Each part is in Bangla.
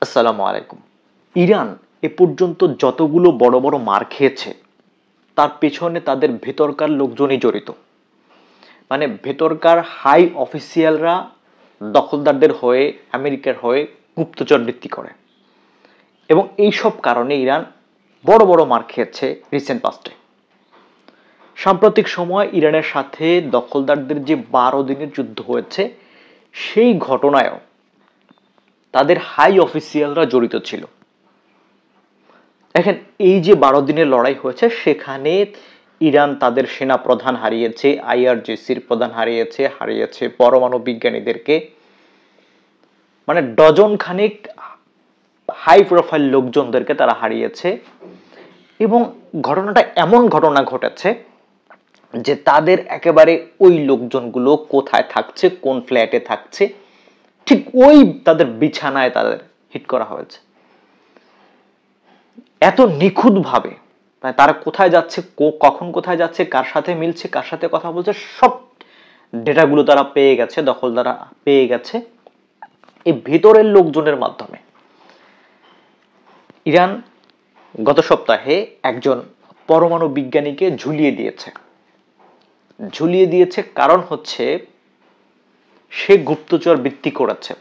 আসসালামু আলাইকুম। ইরান এ পর্যন্ত যতগুলো বড় বড় মার খেয়েছে তার পেছনে তাদের ভেতরকার লোকজনই জড়িত। মানে ভেতরকার হাই অফিসিয়ালরা দখলদারদের হয়ে, আমেরিকার হয়ে গুপ্তচর বৃত্তি করে, এবং এই সব কারণে ইরান বড় বড় মার খেয়েছে রিসেন্ট পাস্টে। সাম্প্রতিক সময় ইরানের সাথে দখলদারদের যে 12 দিনের যুদ্ধ হয়েছে, সেই ঘটনায়ও তাদের হাই অফিসিয়ালরা জড়িত ছিল। দেখেন, এই যে 12 দিনের লড়াই হয়েছে, সেখানে ইরান তাদের সেনা প্রধান হারিয়েছে, আইআরজিসির প্রধান হারিয়েছে পরমাণু বিজ্ঞানীদেরকে, মানে ডজন খানিক হাই প্রোফাইল লোকজনদেরকে তারা হারিয়েছে। এবং ঘটনাটা এমন ঘটনা ঘটেছে যে তাদের একেবারে ওই লোকজনগুলো কোথায় থাকছে, কোন ফ্ল্যাটে থাকছে, ঠিক ওই তাদের বিছানায় তাদের হিট করা হয়েছে। এত নিখুঁত ভাবে তারা কোথায় যাচ্ছে, কখন কোথায় যাচ্ছে, কার সাথে মিলছে, কার সাথে কথা বলছে, সব ডেটাগুলো তারা পেয়ে গেছে, দখলদাররা পেয়ে গেছে এই ভেতরের লোকজনের মাধ্যমে। ইরান গত সপ্তাহে একজন পরমাণু বিজ্ঞানীকে ঝুলিয়ে দিয়েছে কারণ হচ্ছে সে গুপ্তচর বৃত্তি করেছে।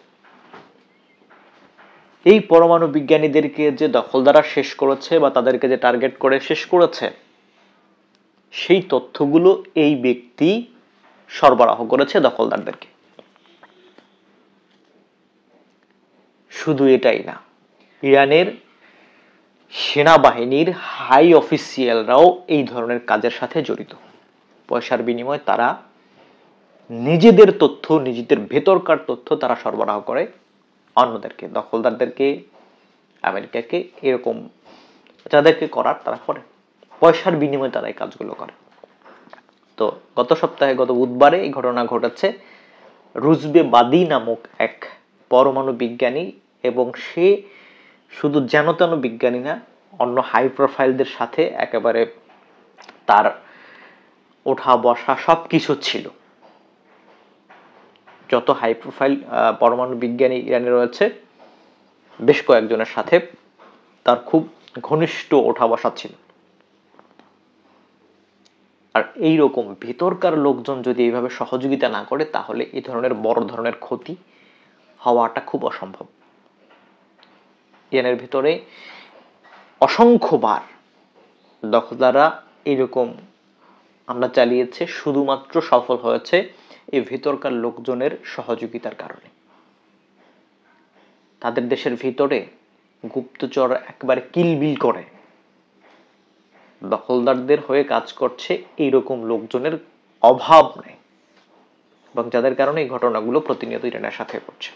এই পরমাণু বিজ্ঞানীদেরকে যে দখলদাররা শেষ করেছে বা তাদেরকে যে টার্গেট করে শেষ করেছে, সেই তথ্যগুলো এই ব্যক্তি সরবরাহ করেছে দখলদারদেরকে। শুধু এটাই না, ইরানের সেনাবাহিনীর হাই অফিসিয়ালরাও এই ধরনের কাজের সাথে জড়িত। পয়সার বিনিময়ে তারা নিজেদের তথ্য, নিজেদের ভেতরকার তথ্য তারা সরবরাহ করে অন্যদেরকে, দখলদারদেরকে, আমেরিকাকে, এরকম যাদেরকে করার তারা করে। পয়সার বিনিময়ে তারা এই কাজগুলো করে। তো গত সপ্তাহে, গত বুধবারে এই ঘটনা ঘটেছে। রুজবে বাদি নামক এক পরমাণু বিজ্ঞানী, এবং সে শুধু যেন তেন বিজ্ঞানী না, অন্য হাই প্রোফাইলদের সাথে একেবারে তার ওঠা বসা সবকিছু ছিল। যত হাই প্রোফাইল পরমাণু বিজ্ঞানী ইরানে রয়েছে, বেশ কয়েকজনের সাথে তার খুব ঘনিষ্ঠ ওঠা বসা ছিল। আর এইরকম ভেতরকার লোকজন যদি এইভাবে সহযোগিতা না করে, তাহলে এই ধরনের বড় ধরনের ক্ষতি হওয়াটা খুব অসম্ভব। ইরানের ভিতরে অসংখ্যবার দখলদাররা এরকম হামলা চালিয়েছে, শুধুমাত্র সফল হয়েছে এই ভেতরকার লোকজনের সহযোগিতার কারণে। তাদের দেশের ভিতরে গুপ্তচর একবারে কিলবিল করে দখলদারদের হয়ে কাজ করছে, এইরকম লোকজনের অভাব নেই, এবং যাদের কারণে এই ঘটনাগুলো প্রতিনিয়ত ইরানের সাথে ঘটছে।